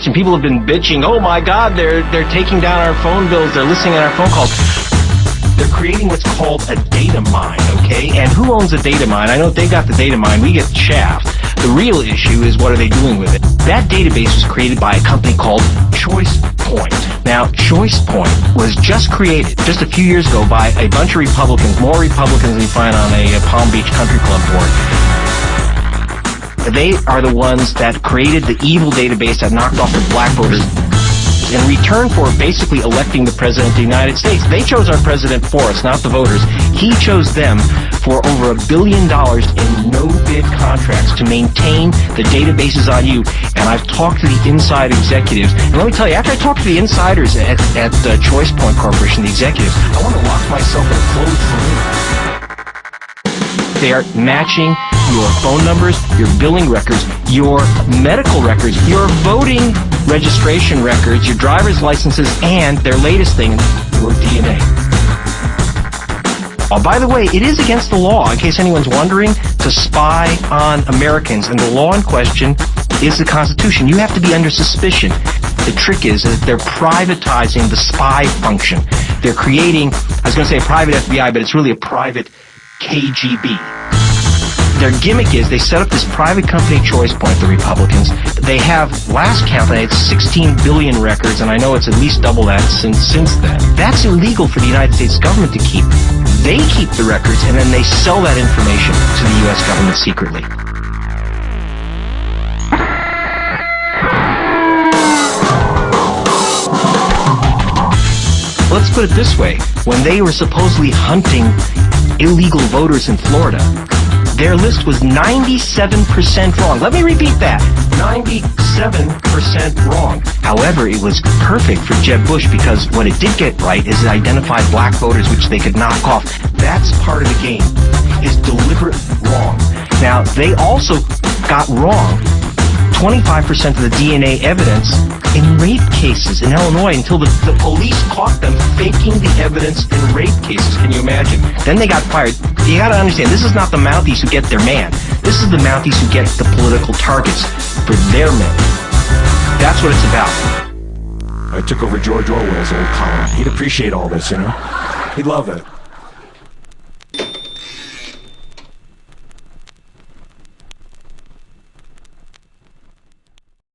And people have been bitching, oh my God, they're taking down our phone bills, they're listening at our phone calls. They're creating what's called a data mine, okay? And who owns a data mine? I know they got the data mine, we get chaff. The real issue is what are they doing with it? That database was created by a company called ChoicePoint. Now, ChoicePoint was just created just a few years ago by a bunch of Republicans, more Republicans than you find on a Palm Beach Country Club board. They are the ones that created the evil database that knocked off the black voters in return for basically electing the President of the United States. They chose our president for us, not the voters. He chose them for over $1 billion in no-bid contracts to maintain the databases on you. And I've talked to the inside executives. And let me tell you, after I talked to the insiders at ChoicePoint Corporation, the executives, I want to lock myself in a closed room. They are matching your phone numbers, your billing records, your medical records, your voting registration records, your driver's licenses, and their latest thing, your DNA. Oh, by the way, it is against the law, in case anyone's wondering, to spy on Americans, and the law in question is the Constitution. You have to be under suspicion. The trick is that they're privatizing the spy function. They're creating, I was going to say a private FBI, but it's really a private KGB. Their gimmick is they set up this private company, ChoicePoint, the Republicans. They have, last count, they had 16 billion records, and I know it's at least double that since then. That's illegal for the United States government to keep. They keep the records, and then they sell that information to the U.S. government secretly. Let's put it this way. When they were supposedly hunting illegal voters in Florida, their list was 97% wrong. Let me repeat that. 97% wrong. However, it was perfect for Jeb Bush because what it did get right is it identified black voters which they could knock off. That's part of the game, is deliberate wrong. Now, they also got wrong 25% of the DNA evidence in rape cases in Illinois until the police caught them faking the evidence in rape cases. Can you imagine? Then they got fired. You got to understand, this is not the Mounties who get their man. This is the Mounties who get the political targets for their men. That's what it's about. I took over George Orwell's old column. He'd appreciate all this, you know? He'd love it.